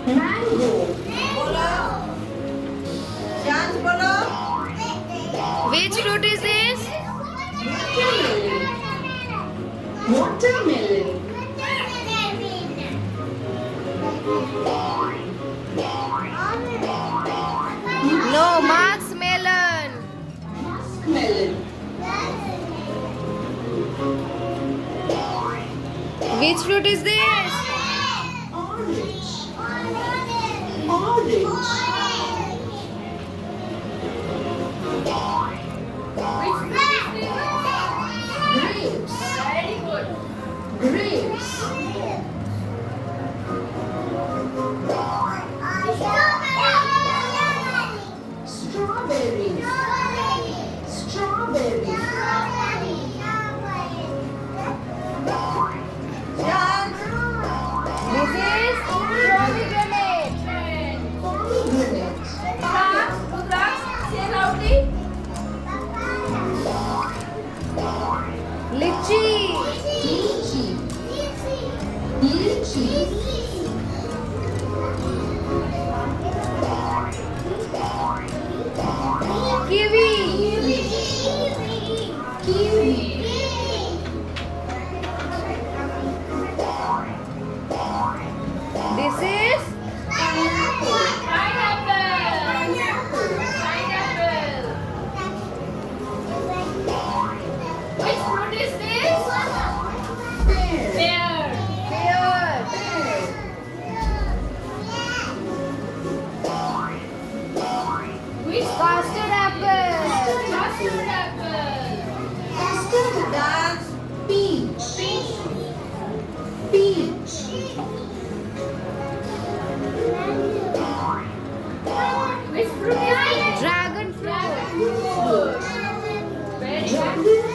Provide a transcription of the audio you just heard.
Mango. बोलो chance बोलो Which fruit is this? Watermelon. No, Mark's melon. Melon. Which fruit is this? Orange. Orange. Grapes. very good Grapes. Strawberries. Strawberries. Chance This is pomegranate. Pomegranate. Rudraksha say loudly Lychee. Lychee. Lychee. Kiwi. Kiwi. This is pineapple which fruit is this Pear. pear pear. which Custard apple. custard apple Custard. dance Peach. peach Peach. which fruit is this Dragon fruit. fruit very good Dragon